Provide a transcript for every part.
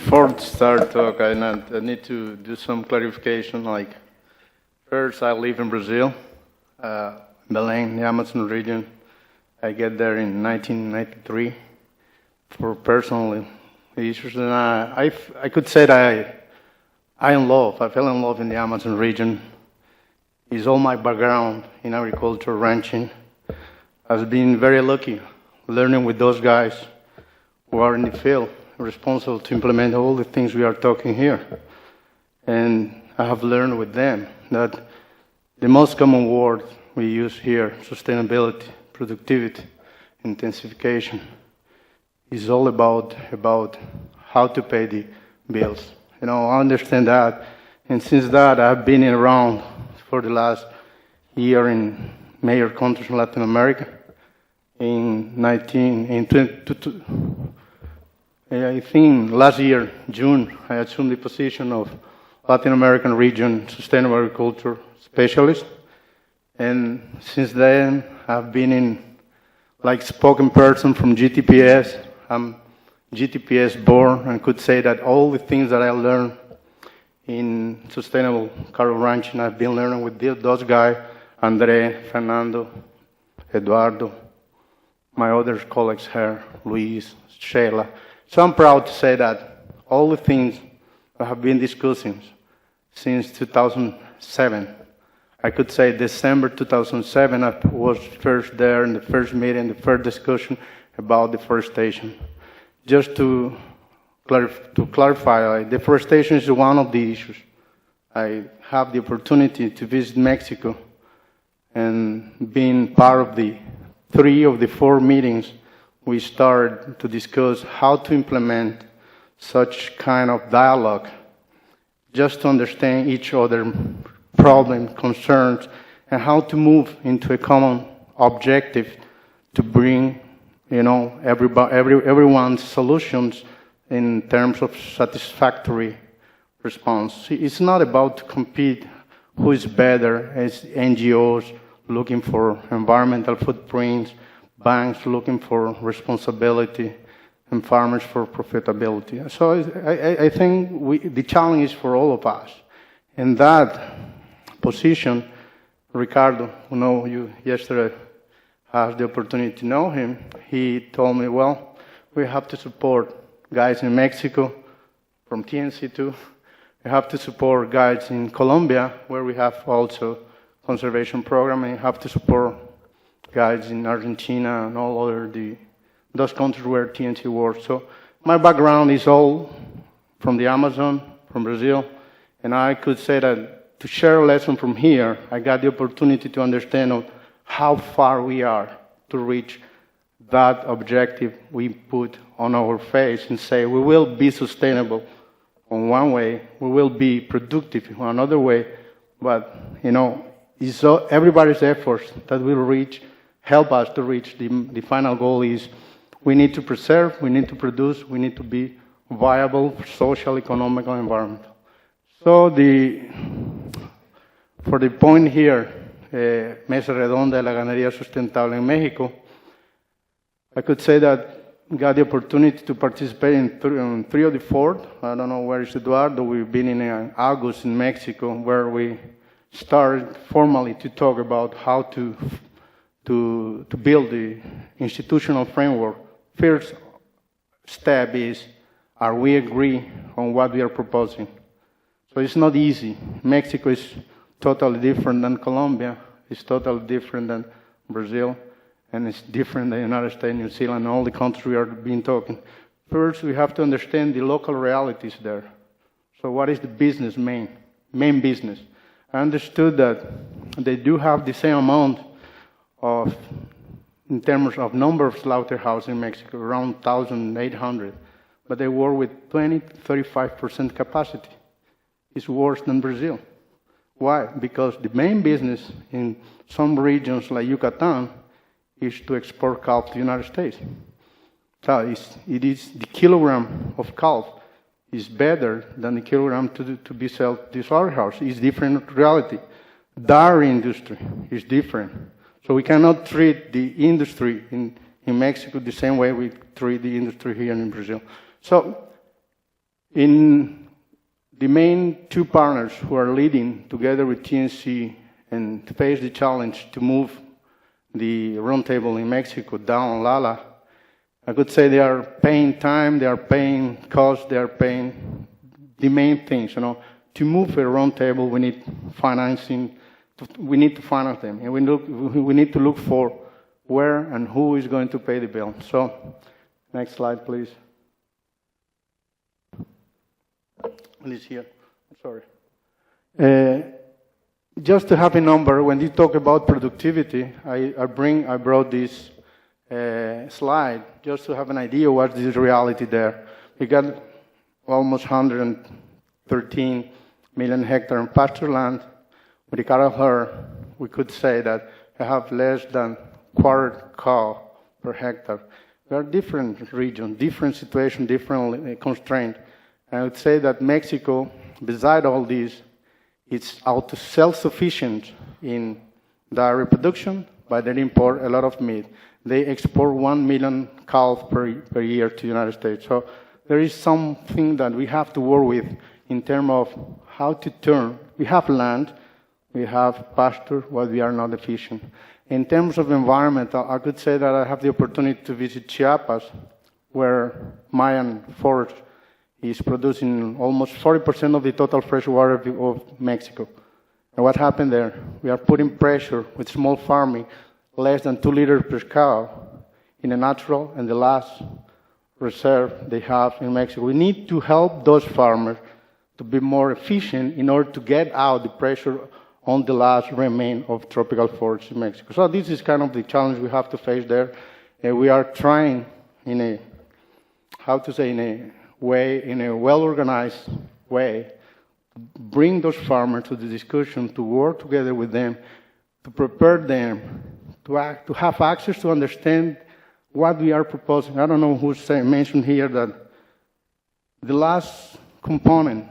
Before to start talk, I need to do some clarification. Like, first, I live in Brazil, Belem, the Amazon region. I get there in 1993 for personal issues, and I could say that I fell in love in the Amazon region. It's all my background in agriculture, ranching. I've been very lucky learning with those guys who are in the field, responsible to implement all the things we are talking here. And I have learned with them that the most common word we use here, sustainability, productivity, intensification, is all about how to pay the bills. You know, I understand that. And since that, I've been around for the last year in major countries in Latin America. I think last year, June, I assumed the position of Latin American region sustainable agriculture specialist. And since then, I've been in, like, spoken person from GTPS. I'm GTPS born and could say that all the things that I learned in sustainable cattle ranching, I've been learning with those guys, Andre, Fernando, Eduardo, my other colleagues here, Luis, Sheila. So I'm proud to say that all the things I have been discussing since 2007, I could say December 2007, I was first there in the first meeting, the first discussion about deforestation. Just to clarify, deforestation is one of the issues. I have the opportunity to visit Mexico and being part of the 3 of the 4 meetings, we started to discuss how to implement such kind of dialogue, just to understand each other's problems, concerns, and how to move into a common objective to bring, you know, everyone's solutions in terms of satisfactory response. It's not about to compete who is better as NGOs looking for environmental footprints, banks looking for responsibility, and farmers for profitability. So I think the challenge is for all of us. In that position, Ricardo, who know you yesterday, had the opportunity to know him, he told me, well, we have to support guys in Mexico from TNC2. We have to support guys in Colombia, where we have also conservation program, and you have to support guys in Argentina and all other those countries where TNC works. So my background is all from the Amazon, from Brazil, and I could say that to share a lesson from here, I got the opportunity to understand how far we are to reach that objective we put on our face and say we will be sustainable on one way, we will be productive in another way, but, you know, it's everybody's efforts that will help us to reach the final goal is we need to preserve, we need to produce, we need to be viable, social, economic, and environmental. So for the point here, Mesa Redonda de la Ganadería Sustentable in Mexico, I could say that we got the opportunity to participate in 3 of the 4. I don't know where is Eduardo. We've been in August in Mexico, where we started formally to talk about how to build the institutional framework. First step is, are we agree on what we are proposing? So it's not easy. Mexico is totally different than Colombia. It's totally different than Brazil. And it's different than the United States, New Zealand, and all the countries we are been talking. First, we have to understand the local realities there. So what is the business main business? I understood that they do have the same amount of, in terms of number of slaughterhouses in Mexico, around 1,800, but they work with 20-35% capacity. It's worse than Brazil. Why? Because the main business in some regions like Yucatan is to export calf to the United States. So it is the kilogram of calf is better than the kilogram to be sold to the slaughterhouse. It's different reality. Dairy industry is different. So we cannot treat the industry in Mexico the same way we treat the industry here in Brazil. So In the main two partners who are leading together with TNC and to face the challenge to move the Roundtable in Mexico down Lala, I could say they are paying time, they are paying cost, they are paying the main things. To move a Roundtable, we need financing. We need to finance them, and we need to look for where and who is going to pay the bill. So, next slide, please. This here. Sorry. Just to have a number, when you talk about productivity, I brought this slide just to have an idea what's the reality there. We got almost 113 million hectares in pasture land. With the cattle herd, we could say that we have less than quarter cow per hectare. There are different regions, different situations, different constraints. I would say that Mexico, beside all this, it's self-sufficient in dairy production, but they import a lot of meat. They export 1 million cows per year to the United States. So there is something that we have to work with in terms of how to turn. We have land, we have pasture, but we are not efficient. In terms of environment, I could say that I have the opportunity to visit Chiapas, where Mayan forest is producing almost 40% of the total fresh water of Mexico. And what happened there? We are putting pressure with small farming, less than 2 liters per cow in a natural and the last reserve they have in Mexico. We need to help those farmers to be more efficient in order to get out the pressure on the last remain of tropical forests in Mexico. So this is kind of the challenge we have to face there. We are trying in a well-organized way, to bring those farmers to the discussion, to work together with them, to prepare them, to have access to understand what we are proposing. I don't know who mentioned here that the last component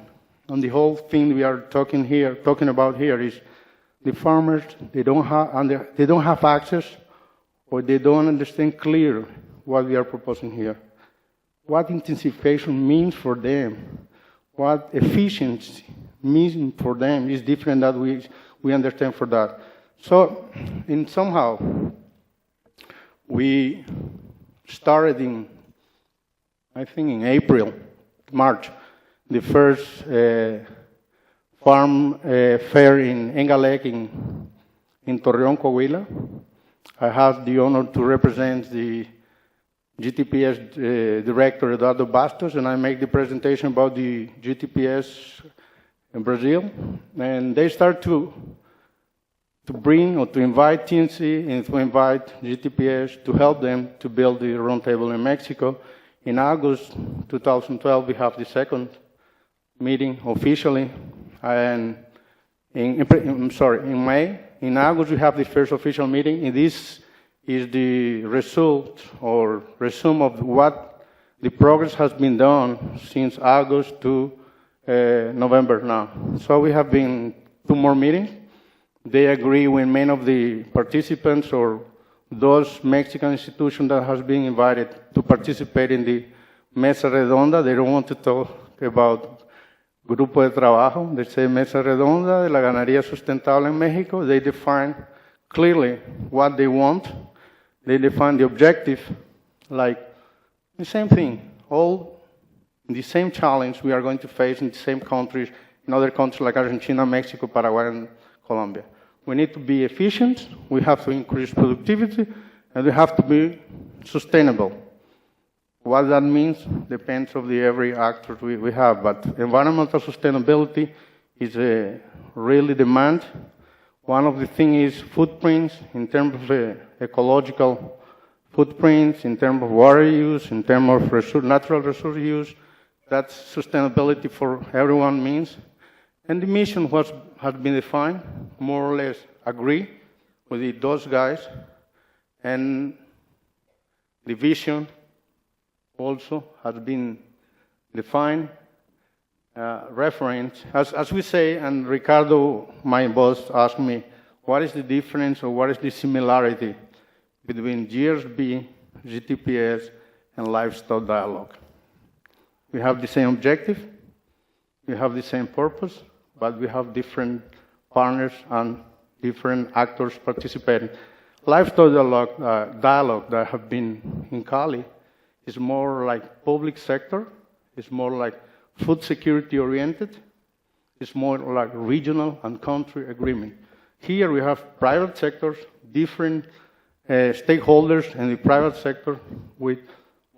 on the whole thing we are talking about here is the farmers, they don't have access, or they don't understand clearly what we are proposing here. What intensification means for them, what efficiency means for them is different that we understand for that. So, somehow, we started in April, March, the first farm fair in Engalec in Torreón, Coahuila. I had the honor to represent the GTPS director, Eduardo Bastos, and I make the presentation about the GTPS in Brazil. And they start to bring or to invite TNC and to invite GTPS to help them to build the Roundtable in Mexico. In August 2012, we have the second meeting officially, and in May. In August, we have the first official meeting, and this is the result or resume of what the progress has been done since August to November now. So we have been 2 more meetings. They agree with many of the participants or those Mexican institutions that has been invited to participate in the Mesa Redonda. They don't want to talk about Grupo de Trabajo. They say Mesa Redonda de la Ganadería Sustentable en México. They define clearly what they want. They define the objective, like the same thing, all the same challenge we are going to face in the same countries, in other countries like Argentina, Mexico, Paraguay, and Colombia. We need to be efficient, we have to increase productivity, and we have to be sustainable. What that means depends on every actor we have, but environmental sustainability is a really demand. One of the things is footprints in terms of ecological footprints, in terms of water use, in terms of natural resource use. That's sustainability for everyone means. And the mission has been defined, more or less agree with those guys. And the vision also has been defined, reference. As we say, and Ricardo, my boss, asked me, what is the difference or what is the similarity between GRSB, GTPS, and livestock dialogue? We have the same objective, we have the same purpose, but we have different partners and different actors participating. Live dialogue that have been in Cali is more like public sector, it's more like food security oriented, it's more like regional and country agreement. Here we have private sectors, different stakeholders in the private sector with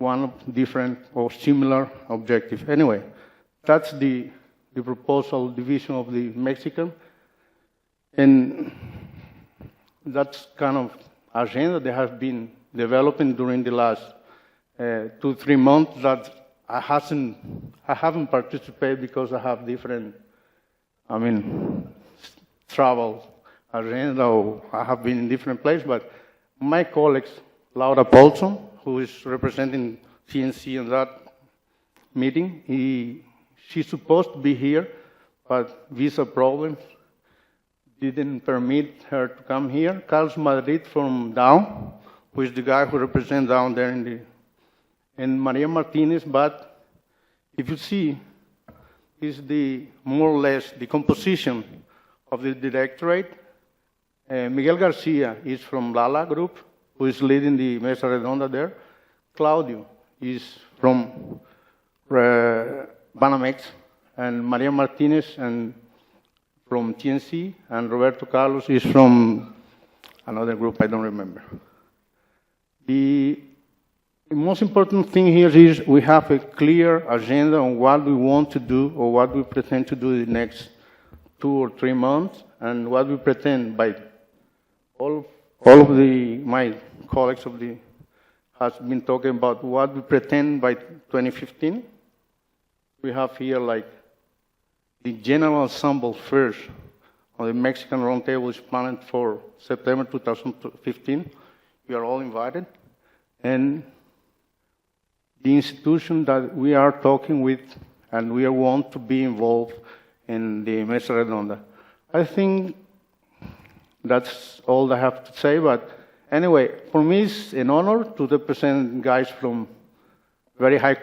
one different or similar objective. Anyway, that's the proposal division of the Mexican. And that's kind of agenda that has been developing during the last 2-3 months that I haven't participated because I have different, travel agenda, or I have been in different places, but my colleagues, Laura Paulson, who is representing CNC in that meeting, she's supposed to be here, but visa problems didn't permit her to come here. Carlos Madrid from Down, who is the guy who represents Down there and Maria Martinez, but if you see, is more or less the composition of the directorate. Miguel Garcia is from Lala Group, who is leading the Mesa Redonda there. Claudio is from Banamex, and Maria Martinez and from TNC, and Roberto Carlos is from another group I don't remember. The most important thing here is we have a clear agenda on what we want to do or what we pretend to do in the next 2 or 3 months, and what we pretend by all of my colleagues has been talking about what we pretend by 2015. We have here like the general ensemble first on the Mexican Roundtable is planned for September 2015. You are all invited. And the institution that we are talking with and we want to be involved in the Mesa Redonda. I think that's all I have to say, but anyway, for me it's an honor to represent guys from very high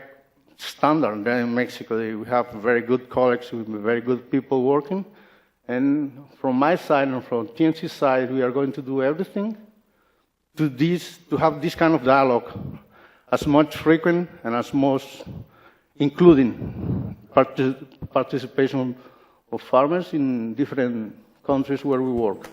standard there in Mexico. We have very good colleagues, very good people working, and from my side and from TNC side, we are going to do everything to have this kind of dialogue as much frequent and as much including participation of farmers in different countries where we work.